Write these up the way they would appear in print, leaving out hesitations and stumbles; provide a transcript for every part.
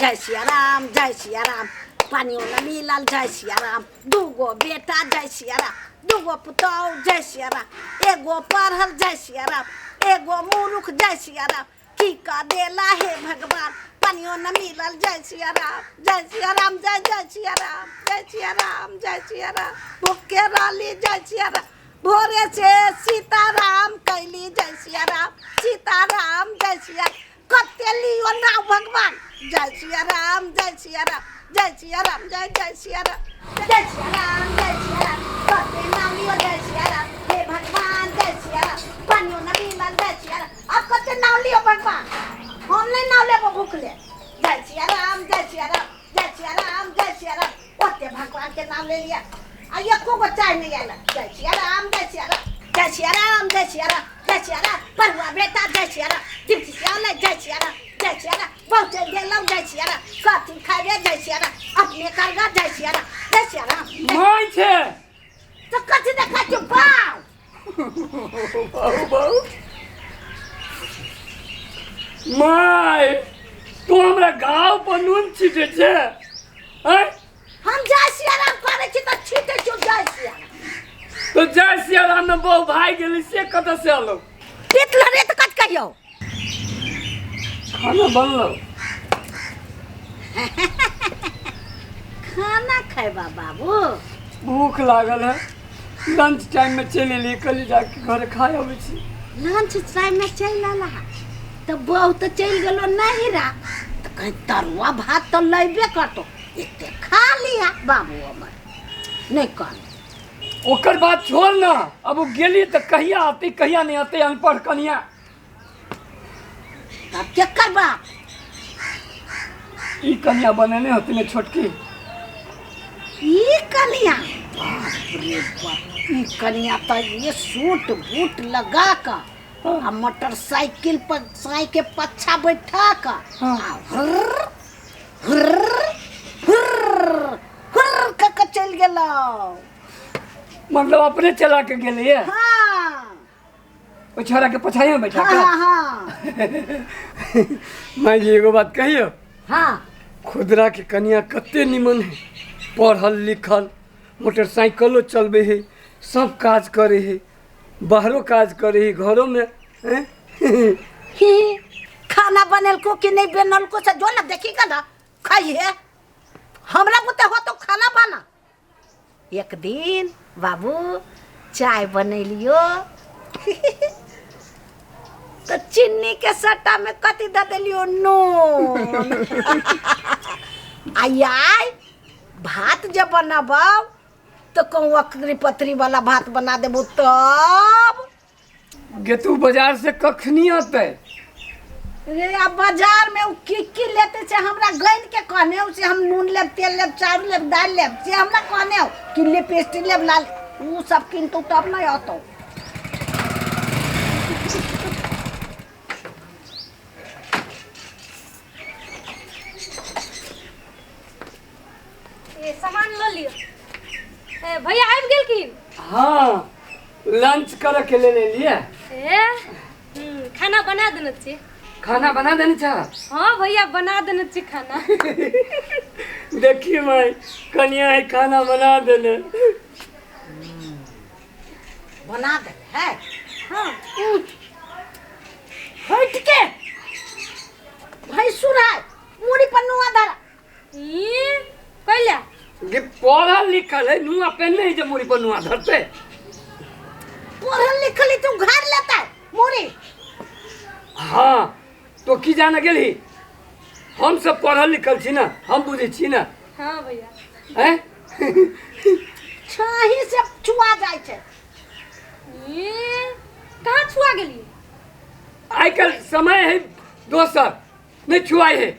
जय सिया राम जय सिया राम पानियों न मिलल जय सिया राम दूगो बेटा जय सिया राम दूगो पुतौ जय सिया राम एगो पढ़ल जय सिया राम एगो मूर्ख जय सिया राम की का देला हे भगवान पानियों न मिलल जय सिया राम जय सिया राम जय जय सिया राम जय सिया राम जय सिया राम भूखे राली जय सिया राम भोरे से सीताराम कैली जय सिया राम सीताराम जय सिया कते लियो ना भगवान जय सिया राम जय सिया राम जय सिया राम जय जय सिया राम जय सिया राम जय सिया राम कते नाम लियो जय सिया राम हे भगवान जय सिया राम पानियों न मिलल जय सिया राम अब कते नाम लियो भगवान हम नहीं नाम लेबो भूखले जय सिया राम जय सिया राम जय सिया राम जय सिया राम ओते भगवान के नाम ले लिया आ एको गो चाय नहीं आला जय सिया राम जय सिया राम जय सिया राम जय सिया राम जय सिया राम परुआ बेटा जय सिया राम दीप्ति सियाले जय सिया राम बहुत गेलौ जय सिया राम कथी खाइबे जय सिया राम अपने करगा जय सिया राम माय छे तो कथी देखा छ बाऊ बाऊ माय तू हमरा गांव पर नून छिटे छे हैं हम जय सिया राम करे छी त छिटे छ जय सिया तो जय सिया राम में बहु भाई गेली से कत से आलो पितल रे त कत कहियो खाना बनलो खाना खाइबा बाबू भूख लागल है लंच टाइम में चले ले कल जाके घर खाए आबै छी लंच टाइम में चल आला तो बहुत चल गेलो नहीं रा तो कहीं तरुआ भात तो लेबे करतो इते खा लिया बाबू हमर नहीं कर ओकर बात छोड़ ना अब वो गेली तो कहिया आती कहिया नहीं आती अनपढ़ कनिया अब क्या करबा ई कनिया बनने होती ने छोटकी ई कनिया बाप रे बाप ई कनिया तो ये सूट बूट लगा का आ मोटरसाइकिल पर साई के पछा बैठा का हुर्र हुर्र हुर्र का चल गेलो मतलब अपने चला के गेले है हां ओ छोरा के पछाई में बैठा का हां मैं जी एगो बात कहियो हां खुदरा के कनिया कते निमन है पढ़ल लिखल मोटरसाइकिलो चलबे है सब काज करे है बाहरो काज करे है घरों में खाना बनल को कि नहीं बनल को से जो ना देखी का ना खाइए हमरा बुते हो तो खाना बना एक दिन बाबू चाय बनैलियो तो चीनी के सट्टा में कथी द देलियो नून आई भात जब बनाबो तो कहूँ अकरी पतरी वाला भात बना देबो तब गे तू बाजार से कखनी आते रे अब बाजार में उ की लेते से हमरा गइन के कहने उसे हम नून लेब तेल लेब चाउर लेब दाल लेब से हमरा कहने हो कि ले पेस्ट लेब लाल उ सब किंतु तब नहीं आतो ए सामान ल लियो ए भैया आबि गेल की हाँ लंच करे के ले लिए ए खाना बना देने छी खाना बना देनी चाह हाँ भैया बना देने छी खाना देखिए मैं कनिया है खाना बना देने बना दे है हाँ हट के भाई सुराय मुड़ी पर नुआ धरा ई कइला ये पढ़ल लिखल है नुआ पहनने ही जब मुड़ी पर नुआ धरते पढ़ल लिखल तू घर लेता है मुड़ी हाँ तो की जाना गेली हम सब पढ़ल लिखल छी ना हम बुझे छी ना हाँ भैया हैं छाही से छुआ जाय छे ई कहाँ छुआ गेली आई कल समय है दोसर नहीं छुआई है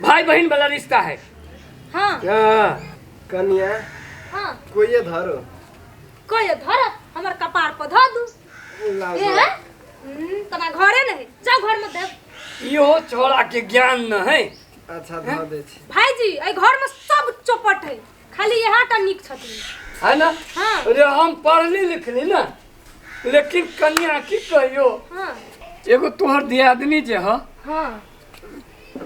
भाई बहन वाला रिश्ता है हाँ कनिया हाँ कोई धरो कोई धर हमर कपार पर धो दू ए तना घरे नहीं जाओ घर में दे यो छोरा के ज्ञान न है अच्छा धो दे छी भाईजी ए घर में सब चौपट है खाली यहाँ टा निक छथिन है ना हाँ अरे हम पढ़ली लिखली ना लेकिन कन्या की कहियो हाँ एगो तोहर दियादनी जे ह हाँ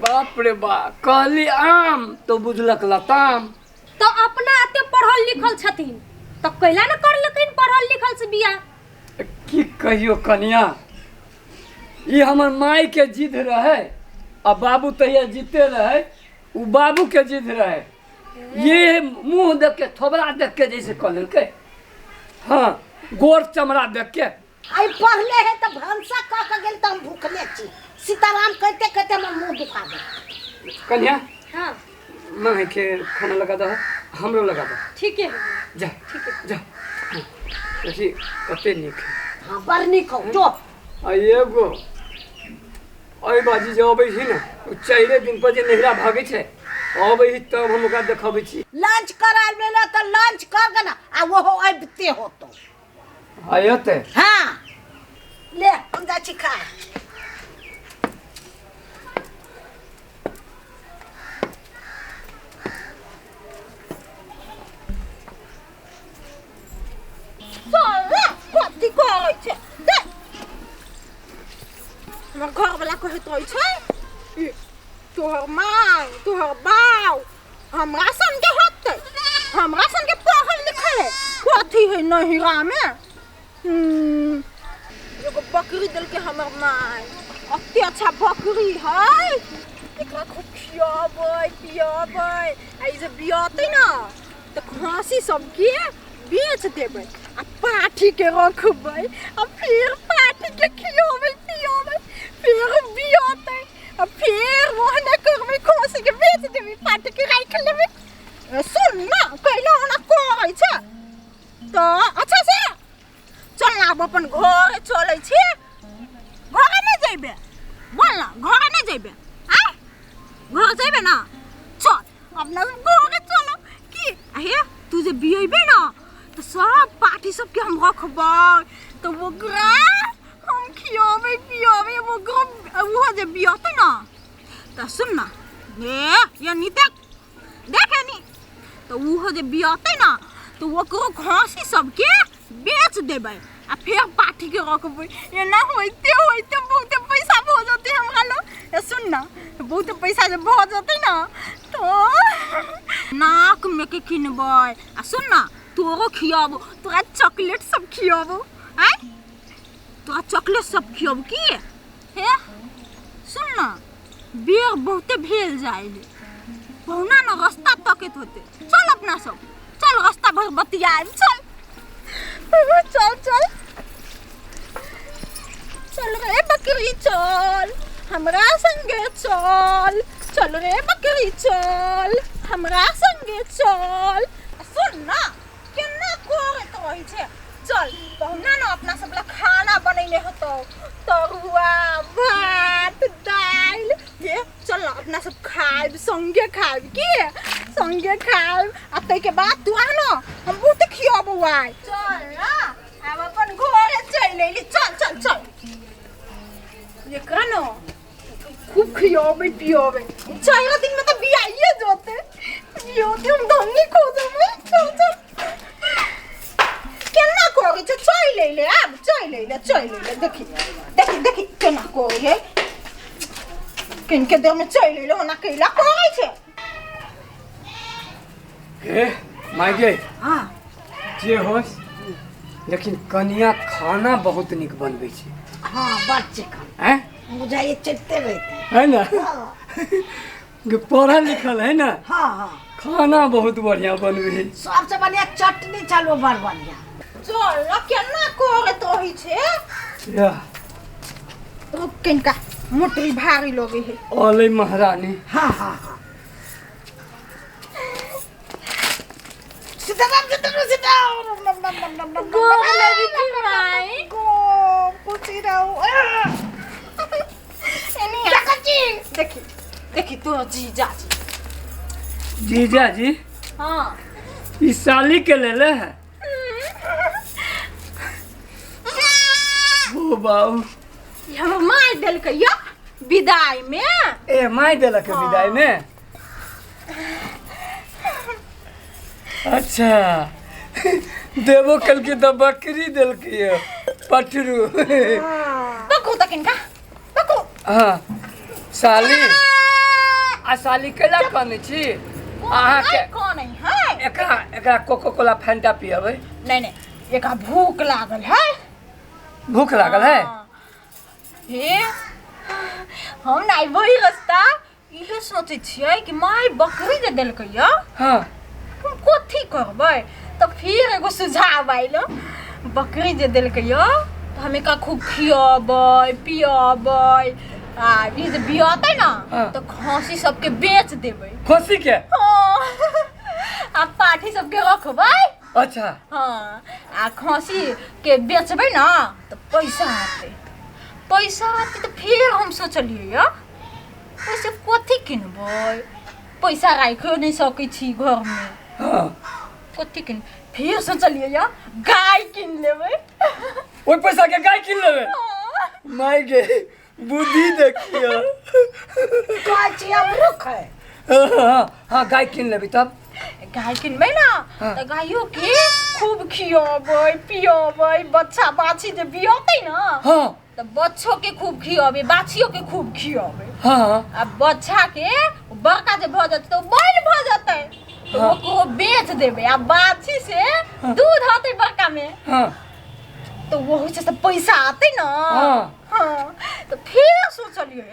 बाप रे बाप कहली आम तो बुझलक लताम। तो अपना एते पढ़ल लिखल छथिन तो कैला न कर लेकिन पढ़ल लिखल से बियाह। की कहियो कन्या ये हमर माई के जिद रहे आ बाबू तहिया जीते रहे उ बाबू के जिद रहे ये मुंह देख के थोबरा देख के जैसे कह लेके हाँ गोर चमड़ा देख के आई पढ़ले है तो भंसा का गेल त हम भूखले छी सीताराम कहते कहते हमर मुंह दुखा गए। कन्या हां मैं के खाना लगा दो हमरो लगा दो। ठीक है जा ठीक है जा ऐसी कते निक हां बड़ निक हो जो आ एगो ओइ बाजी जो अबै छी ना चाइरे दिन पर जे नहिरा भागे छे अबै तब हम ओकरा देखबै छी। लंच कराल बेला तो लंच कर ग ना आ वो अबते हो तो आयते हां ले हम जा छी खा। कति कहै छै दे हमर घर वाला कहैत रहै छै तोहर माय तोहर बाउ हमरा संगे होतै हमरा संगे पढ़ल लिखल है कथी है नहिरा में एगो बकरी देलकै हमर माय अते अच्छा बकरी है एकरा खूब खियाबै पियाबै आ ई जे बियातै ना तऽ खस्सी सबके बेच देबै आ पाठी के रखबै आ फिर पाठी के खियाबै पियाबै फिर बियातै आ फिर ओहने करबै खस्सी के बेच देबै पाठी के राखि लेबै। सुन ना कैला ओना कहै छै तो अच्छा से चल ना अब अपन घर चलै छी घरे नहीं जेबे बोल ना घरे नहीं जेबे आ घर जेबे ना चल अपना घरे चलो की हे तू जे बियबे ना तो सब पार्टी सबके हम रखबै तो वो हम खियाबै पियाबै वो जे बियतै ना तो सुन ना ये नी देखे नी तो वो जे बियतै ना तो वो खस्सी सबके बेच देबै आ फिर पार्टी के रखबै एना होइते होइते बहुत पैसा भ जते हमरा लो। ए सुन ना बहुत पैसा जे भ जते ना तो नाक में के किनबै आ सुन ना तोरो खियाबो तोरा चॉकलेट सब खियाबो आय तोरा चॉकलेट सब खियाबो की हे सुन ना बेर बहुते भेल जाइले बहुना ना रास्ता तकत होते चल अपना सब चल रास्ता भर बतियाए चल चल चल चल रे बकरी चल हमरा संगे चल चल रे बकरी चल हमरा संगे चल। सुन ना केना करत रहै छै चल बहुना ना अपना सब ला खाना बनैले होतो तरुआ भात दाल ये चल ना अपना सब खाइब संगे खाइब की संगे खाइब आ तै के बाद तू आ ना हम बहुत खियाबो आइ चल ना अब अपन घरे चल लेली चल चल चल ये कानो खूब खियाबे पियाबे 4 दिन में तो बियाइए जोते बियाते हम धन्नी खो जाबे चल चल केना कोरी छ चल ले अब चल ले देखी देखी देखी केना कोरी है किनके देह में चल ले ओना कैला कोरी छै ए माइगे हां जे होस लेकिन कन्या खाना बहुत निक बनबै छै। हां बच्चे का हैं बुझाइए चलते रहते है ना हां पढ़ा लिखल है ना हां हां खाना बहुत बढ़िया बनबै है सबसे बढ़िया चटनी चलो बड़ बढ़िया चल ना केना करत रही छै या तो किनका मोटरी भारी लगे है ओले महारानी हां हां हां गो लगी थी माई गो पूछी रहो देखी देखी तो जीजा जी हां इस साली के ले है ओ बाऊ हम मार देल के या विदाई में ए माई देलक विदाई में अच्छा देवो कल की तो बकरी दिल की पटरू बको तक इनका बको हाँ साली साली केला कहने छी अहाँ के कौन है एकरा कोको कोला फैंटा पियबै नहीं एक भूख लागल है भूख लागल है हे हम नहीं वही रास्ता इहे सोचे छियै कि माय बकरी जे देलकै या हां हम कथी करबै तो फिर एगो सुझाव आइलो बकरी जे देलकै या तो हमें का खूब खियाबै पियाबै आ ई जे बियातै ना तो खसी सबके बेच देबै खसी के आ पाठी सबके रखबै अच्छा हाँ आ खसी के बेचबै ना तो पैसा आते तो फिर हम सोचलिए या पैसे कथी किनबै पैसा राखियो नहीं सकै छी घर में हां कथी किन फिर सोचलिए या गाय किन लेबै ओइ पैसा के गाय किन लेबै माय गे बुद्धि देखियो गाय छी अब रुख है हां गाय किन लेबै तब गाय किनबै ना तो गायो के खूब खियाबै पियाबै बच्चा बाछी जे बियातै ना हां तो बच्चों के खूब खियाबै बाछियों के खूब खियाबै हां अब बच्चा के बड़का जे भ जतै तो बैल भ जतै तो ओकरो बेच देबै आ बाछी से दूध आतै बड़का में हां तो वही से सब पैसा आते ना हां तो फिर सोचलिए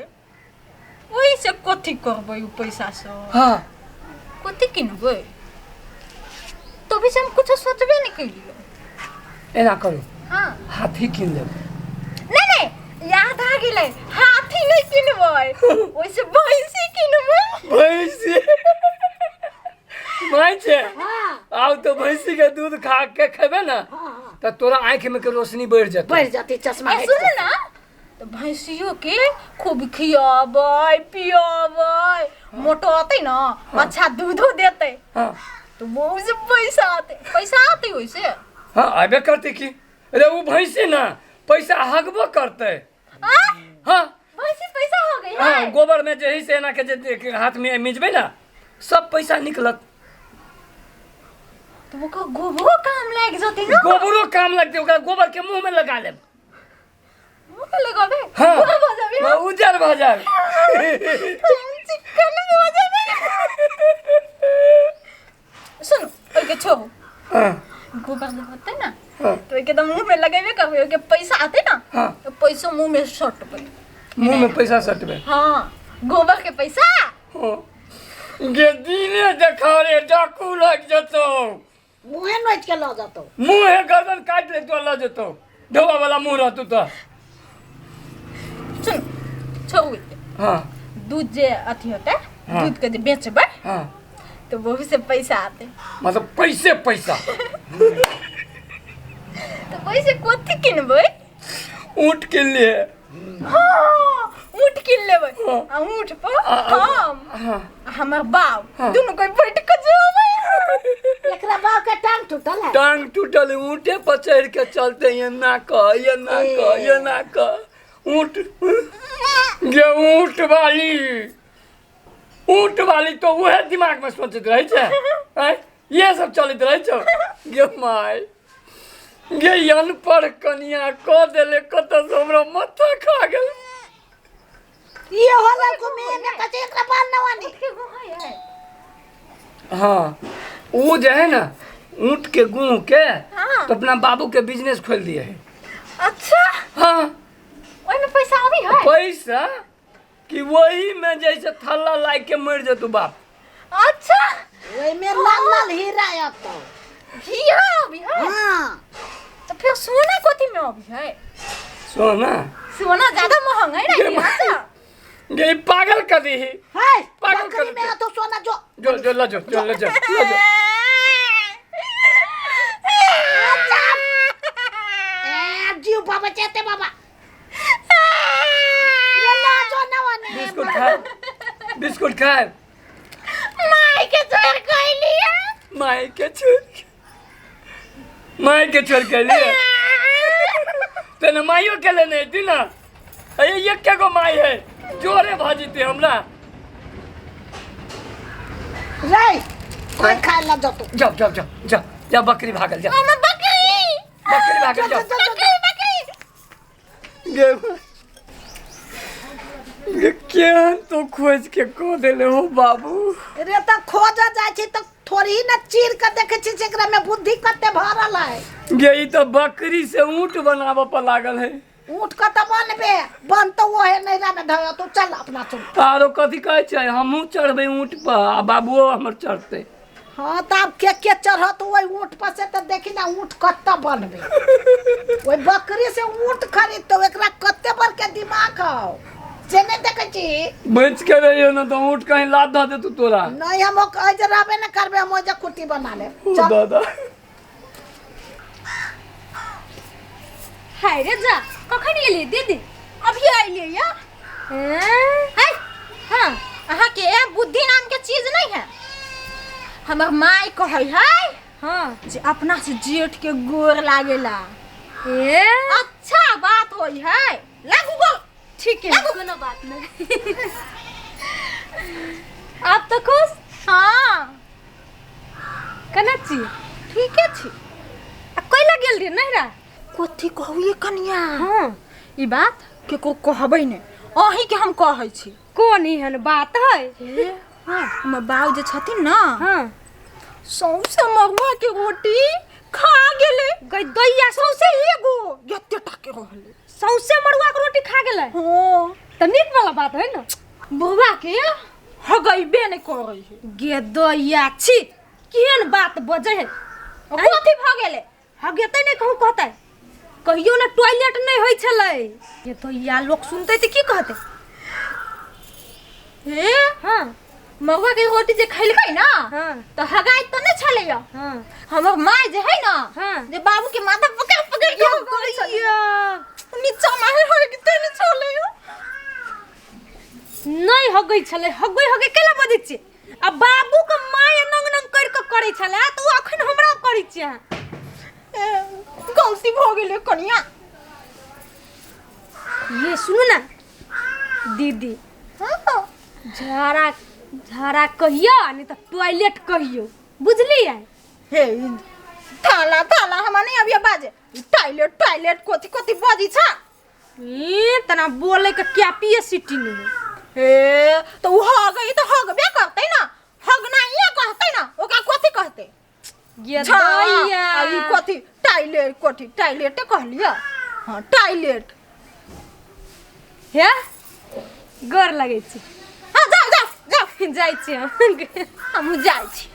वही से कथी करबै उ पैसा से हां कथी किनबै तो भी हम कुछ सोचबे नहीं केलिए एना करू हां हाथी किन लेबै नहीं याद आ गेलै हाथी नहीं किनबै ओइसे भैंसी किनबै भैंसी माय छे आउ तो भैंसी के दूध खा के खेबे ना तो तोरा आंख में के रोशनी बढ़ जाती चश्मा सुन ना तो भैंसियों के खूब खियाबै पियाबै मोटाते ना अच्छा दूधो देते हां तो वो से पैसा आते वैसे हां आबे करते की अरे वो भैंसी ना पैसा हगबो करते हां भैंसी पैसा हो गई हां गोबर में जे से ना के जे हाथ में मिजबे ना सब पैसा निकलत तो वो का गोबरो काम लाग जते ना गोबरो काम लगते ओकरा गोबर के मुंह में लगा ले मुंह में लगाबे हां गोबर हो जाबे हां उजर भ जाबे चिकन हो जाबे सुन ओके छोड़ो हां गोबर लगाते ना तो एकदम मुंह में लगाबे करबे ओके पैसा आते ना तो पैसा मुंह में सटबे मुंह में पैसा सटबे हां गोबर के पैसा गे दीने देखा रे डाकू लग जतो मुंह नोच के ल जातो मुंह है गर्दन काट ले तो ल जतो ढोबा वाला मुंह रहतु तो सुन छोड़ हां दूध जे अथी होता दूध के जे बेचबै हां तो वो से पैसा आते मतलब पैसा तो पैसे कथी किनबै ऊंट के लिए हां ऊंट किन लेबै आ ऊंट पर हम हमर बाप दोनों कोई बैठ के जेबै एकरा बाप के टांग टूटल ऊंटे पर चढ़ के चलते ये ना का ऊंट ये ऊंट वाली तो वह दिमाग में सोचत रहे छे ये सब चलत रहे छो गे माय गे अनपढ़ कनिया क देले कत से हमरा माथा खा गेल ये होला को में कचे एकरा बाल नवानी हां वो जो है ना ऊंट के गुह के तो अपना बाबू के बिजनेस खोल दिए है अच्छा हां ओइ में पैसा आवी है पैसा कि वही में जैसे थल्ला लाग के मर जतु बाप अच्छा ओइ में लाल हीरा आतो हीरा आवी है हां तो फिर सोना कथी में आवी है सोना ज्यादा महंगा है ना हीरा से ये पागल कर दी है पागल कर में तो सोना जो ले जा जीव बाबा चेते बाबा ये ला जो नवानी बिस्कुट खाए माई के छोड़ गईली माई के छोड़ के लिए तेने माइयो के लेने थी ना अरे ये क्या को माई है जोरे भाजी थे हमरा रे कोई खा ला जा बकरी भागल जा मामा बकरी भागल जा केहन तो खोज के कह देले हो बाबू। रे त खोज जाय छी त थोड़ी न चीर के देखे छी जेकरा में बुद्धि कते भरल है। ये ई तो बकरी से ऊंट बनावे पर लागल है। ऊंट का त बनबे बन तो वो है नैरा में धय तू चल अपना चल। आरो कथी कहै छै हमहू चढ़बे ऊंट पर आ बाबुओ हमर चढ़ते। हाँ तब के चढ़त वही ऊंट पर से त देखी ना ऊंट कत्ता बनबे। वही बकरी से ऊंट खरीद तो एकरा कत्ते बर के दिमाग हो से नहीं देखे छी। बच के रहियो ना तो ऊंट कहीं लाद द दे तू तोरा। नहीं हम कह जे रहबे न करबे हम जे कुटी बना ले। ओ दादा हाय रे जा कखन एली दीदी? अभी आइले या। हाय हां अहाँ के बुद्धि नाम के चीज नहीं है। हमर माई कहै है हां जे अपना से जेठ के गोर लागेला। ए अच्छा बात होई है लागू गो। ठीक है कोनो बात नहीं। आप तो खुश? हां कना छी ठीक है छी। आ कोई लग गेल रे नहिरा? कथी कहू ये कन्या? हां ई बात केकरो कहबै ने अही के हम कहै छी। कोन एहन बात है? हां हमर बाऊ जे छथिन ना हां सौसे मगवा के रोटी खा गेले। गई दैया सौसे एगो जत्ते टाके रहले सौसे मरुआ के रोटी खा गेलै। हां त नीक वाला बात है ना। बौआ के हगैबे ने करै है। गे दैया छी केहन बात बजै है। कथी भ गेले? हगेतै नहीं कहूं कहतै कहियो ना टॉयलेट नहीं होई छलै। ये तो या लोग सुनते त की कहते? हे हां मगवा के रोटी जे खैलकै ना हां त हगाई त नै छलै। हां हमर माय जे है ना हां जे बाबू के माथा पकड़ पकड़ के करै छलै। नीचा माहे होय के तने छलै। नहीं हगै छलै हगै केला बजै छी? आ बाबू के माय नंग नंग कर के करै छलै त उ अखन हमरा करै छी। गलती भ गेले कन्या। ये सुनो ना दीदी हां झाड़ा झाड़ा कहियो नहीं तो टॉयलेट कहियो बुझलिए? हे थाला थाला हम नहीं अभी बाजे टॉयलेट टॉयलेट कथी कथी बजी छ। ई तना बोले के कैपेसिटी नहीं। हे तो उ हगई तो हगबे करतै ना। हगना ये कहतै ना ओका कथी कहतै? ये दैया अभी कथी टॉयलेट कहलिया। हां टॉयलेट हे गोर लगे छी। हां जाओ जाओ जाओ जाई छी हम जाई छी।